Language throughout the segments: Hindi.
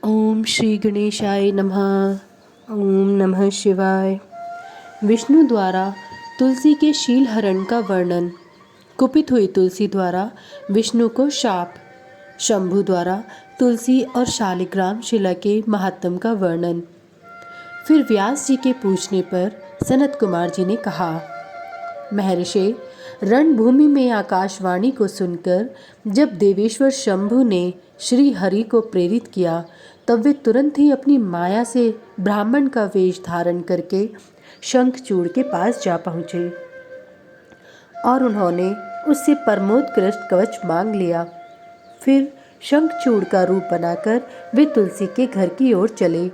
ओम श्री गणेशाय नमः। ओम नमः शिवाय। विष्णु द्वारा तुलसी के शीलहरण का वर्णन। कुपित हुई तुलसी द्वारा विष्णु को शाप। शंभु द्वारा तुलसी और शालिग्राम शिला के महात्म का वर्णन। फिर व्यास जी के पूछने पर सनत कुमार जी ने कहा, महर्षि, रणभूमि में आकाशवाणी को सुनकर जब देवेश्वर शंभु ने श्री हरि को प्रेरित किया, तब वे तुरंत ही अपनी माया से ब्राह्मण का वेश धारण करके शंखचूड़ के पास जा पहुँचे और उन्होंने उससे परमोत्कृष्ट कवच मांग लिया। फिर शंखचूड़ का रूप बनाकर वे तुलसी के घर की ओर चले।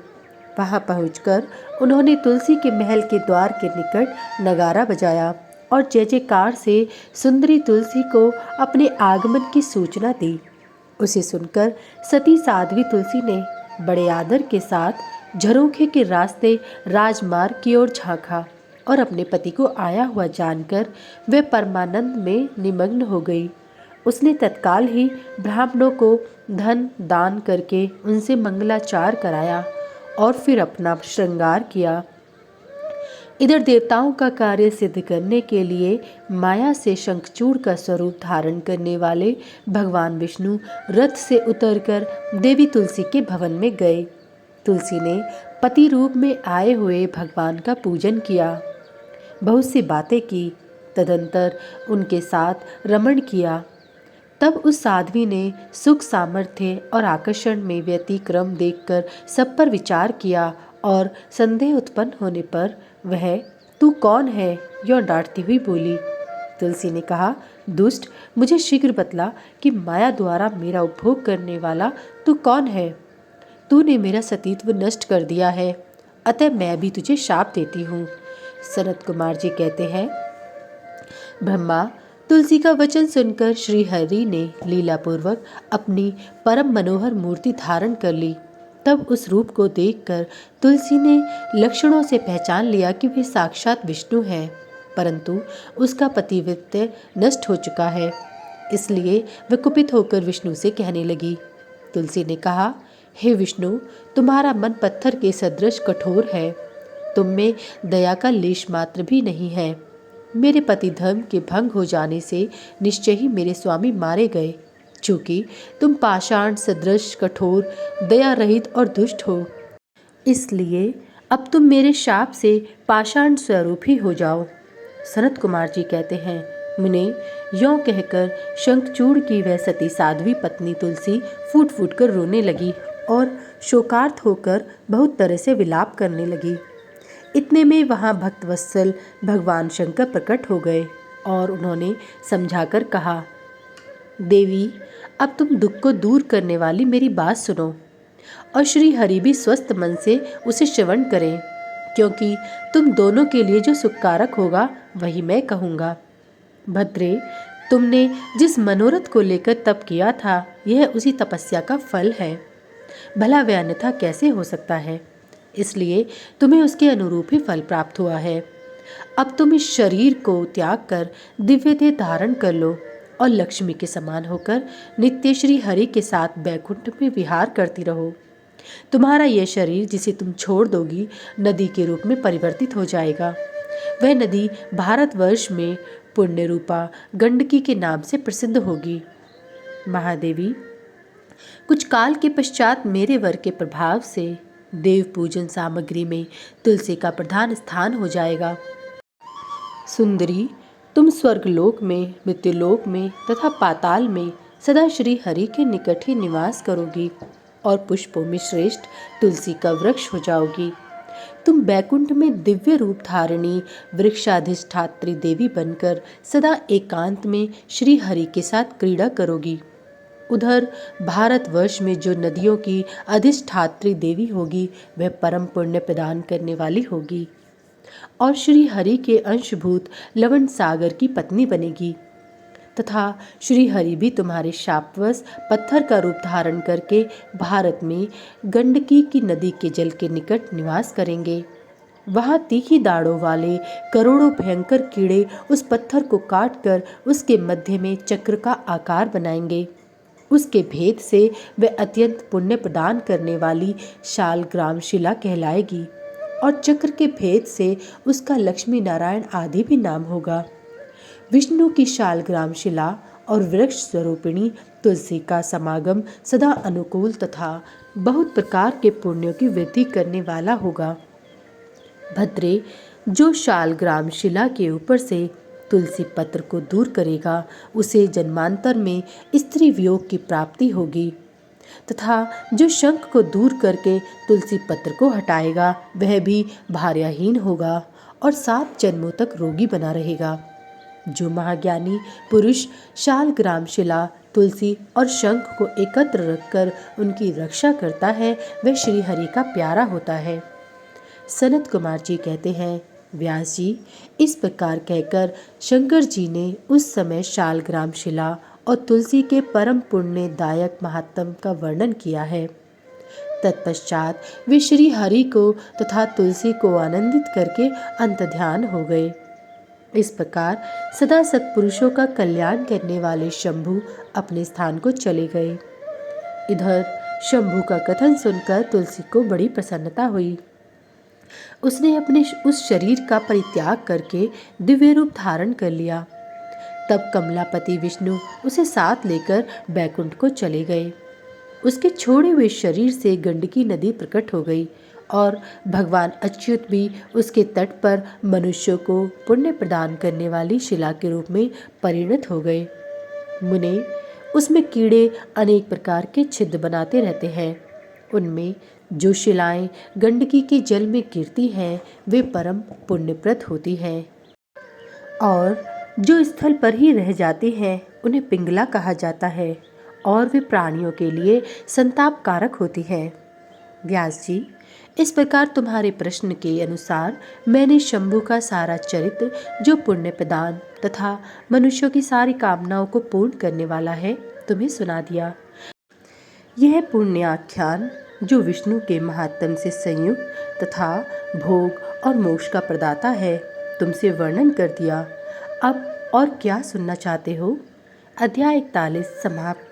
वहां पहुंचकर उन्होंने तुलसी के महल के द्वार के निकट नगारा बजाया और जय जयकार से सुंदरी तुलसी को अपने आगमन की सूचना दी। उसे सुनकर सती साध्वी तुलसी ने बड़े आदर के साथ झरोखे के रास्ते राजमार्ग की ओर झांका और अपने पति को आया हुआ जानकर वह परमानंद में निमग्न हो गई। उसने तत्काल ही ब्राह्मणों को धन दान करके उनसे मंगलाचार कराया और फिर अपना श्रृंगार किया। इधर देवताओं का कार्य सिद्ध करने के लिए माया से शंखचूड़ का स्वरूप धारण करने वाले भगवान विष्णु रथ से उतरकर देवी तुलसी के भवन में गए। तुलसी ने पति रूप में आए हुए भगवान का पूजन किया, बहुत सी बातें की, तदंतर उनके साथ रमण किया। तब उस साध्वी ने सुख सामर्थ्य और आकर्षण में व्यतिक्रम देखकर सब पर विचार किया और संदेह उत्पन्न होने पर वह तू कौन है यह डांटती हुई बोली। तुलसी ने कहा, दुष्ट, मुझे शीघ्र बतला कि माया द्वारा मेरा उपभोग करने वाला तू कौन है। तूने मेरा सतीत्व नष्ट कर दिया है, अतः मैं भी तुझे शाप देती हूँ। सनत कुमार जी कहते हैं, ब्रह्मा तुलसी का वचन सुनकर श्री हरि ने लीलापूर्वक अपनी परम मनोहर मूर्ति धारण कर ली। तब उस रूप को देखकर तुलसी ने लक्षणों से पहचान लिया कि वे साक्षात विष्णु हैं, परंतु उसका पतिव्रत्य नष्ट हो चुका है। इसलिए वह कुपित होकर विष्णु से कहने लगी। तुलसी ने कहा, हे विष्णु, तुम्हारा मन पत्थर के सदृश कठोर है, तुम में दया का लेश मात्र भी नहीं है। मेरे पति धर्म के भंग हो जाने से निश्चय ही मेरे स्वामी मारे गए, चूंकि तुम पाषाण सदृश कठोर, दया रहित और दुष्ट हो। इसलिए अब तुम मेरे शाप से पाषाण स्वरूप ही हो जाओ। सनत कुमार जी कहते हैं, मुने, यों कहकर शंखचूड़ की वह सती साध्वी पत्नी तुलसी फूट फूट कर रोने लगी और शोकार्त होकर बहुत तरह से विलाप करने लगी। इतने में वहाँ भक्तवत्सल भगवान शंकर प्रकट हो गए और उन्होंने समझाकर कहा, देवी, अब तुम दुख को दूर करने वाली मेरी बात सुनो और श्री हरि भी स्वस्थ मन से उसे श्रवण करें, क्योंकि तुम दोनों के लिए जो सुखकारक होगा वही मैं कहूँगा। भद्रे, तुमने जिस मनोरथ को लेकर तप किया था, यह उसी तपस्या का फल है। भला वह अन्यथा कैसे हो सकता है? इसलिए तुम्हें उसके अनुरूप ही फल प्राप्त हुआ है। अब तुम इस शरीर को त्याग कर दिव्य देह धारण कर लो और लक्ष्मी के समान होकर नित्य श्री हरि के साथ बैकुंठ में विहार करती रहो। तुम्हारा यह शरीर जिसे तुम छोड़ दोगी नदी के रूप में परिवर्तित हो जाएगा। वह नदी भारतवर्ष में पुण्य रूपा गंडकी के नाम से प्रसिद्ध होगी। महादेवी, कुछ काल के पश्चात मेरे वर के प्रभाव से देव पूजन सामग्री में तुलसी का प्रधान स्थान हो जाएगा। सुंदरी, तुम स्वर्गलोक में, मृत्युलोक में तथा पाताल में सदा श्री हरि के निकट ही निवास करोगी और पुष्पों में श्रेष्ठ तुलसी का वृक्ष हो जाओगी। तुम बैकुंठ में दिव्य रूप धारिणी वृक्षाधिष्ठात्री देवी बनकर सदा एकांत में श्री हरि के साथ क्रीड़ा करोगी। उधर भारतवर्ष में जो नदियों की अधिष्ठात्री देवी होगी, वह परम पुण्य प्रदान करने वाली होगी और श्री हरि के अंशभूत लवण सागर की पत्नी बनेगी, तथा श्री हरि भी तुम्हारे शापवश पत्थर का रूप धारण करके भारत में गंडकी की नदी के जल के निकट निवास करेंगे। वहाँ तीखी दाढ़ों वाले करोड़ों भयंकर कीड़े उस पत्थर को काटकर उसके मध्य में चक्र का आकार बनाएंगे। उसके भेद से वह अत्यंत पुण्य प्रदान करने वाली शालग्राम शिला कहलाएगी और चक्र के भेद से उसका लक्ष्मी नारायण आदि भी नाम होगा। विष्णु की शालग्राम शिला और वृक्ष स्वरूपिणी तुलसी का समागम सदा अनुकूल तथा बहुत प्रकार के पुण्यों की वृद्धि करने वाला होगा। भद्रे, जो शालग्राम शिला के ऊपर से तुलसी पत्र को दूर करेगा उसे जन्मांतर में स्त्री वियोग की प्राप्ति होगी, तथा जो शंख को दूर करके तुलसी पत्र को हटाएगा वह भी भार्याहीन होगा और 7 जन्मों तक रोगी बना रहेगा। जो महाज्ञानी पुरुष शालग्राम शिला, तुलसी और शंख को एकत्र रखकर उनकी रक्षा करता है वह श्री हरि का प्यारा होता है। सनत कुमार जी कहते हैं, व्यास जी, इस प्रकार कहकर शंकर जी ने उस समय शालग्राम शिला और तुलसी के परम पुण्यदायक महात्म का वर्णन किया है। तत्पश्चात वे श्री हरि को तथा तुलसी को आनंदित करके अंतर्ध्यान हो गए। इस प्रकार सदा सत्पुरुषों का कल्याण करने वाले शंभु अपने स्थान को चले गए। इधर शंभु का कथन सुनकर तुलसी को बड़ी प्रसन्नता हुई। उसने अपने उस शरीर का परित्याग करके दिव्य रूप धारण कर लिया। तब कमलापति विष्णु उसे साथ लेकर बैकुंठ को चले गए। उसके छोड़े हुए शरीर से गंडकी नदी प्रकट हो गई और भगवान अच्युत भी उसके तट पर मनुष्यों को पुण्य प्रदान करने वाली शिला के रूप में परिणत हो गए। मुने, उसमें कीड़े अनेक प्रकार के छिद्र बनाते रहते हैं। उनमें जो शिलाएं गंडकी के जल में गिरती हैं वे परम पुण्यप्रद होती हैं और जो स्थल पर ही रह जाती हैं उन्हें पिंगला कहा जाता है और वे प्राणियों के लिए संताप कारक होती हैं। व्यास जी, इस प्रकार तुम्हारे प्रश्न के अनुसार मैंने शंभु का सारा चरित्र, जो पुण्य प्रदान तथा मनुष्यों की सारी कामनाओं को पूर्ण करने वाला है, तुम्हें सुना दिया। यह पुण्याख्यान, जो विष्णु के महात्म से संयुक्त तथा भोग और मोक्ष का प्रदाता है, तुमसे वर्णन कर दिया। अब और क्या सुनना चाहते हो? अध्याय 41 समाप्त।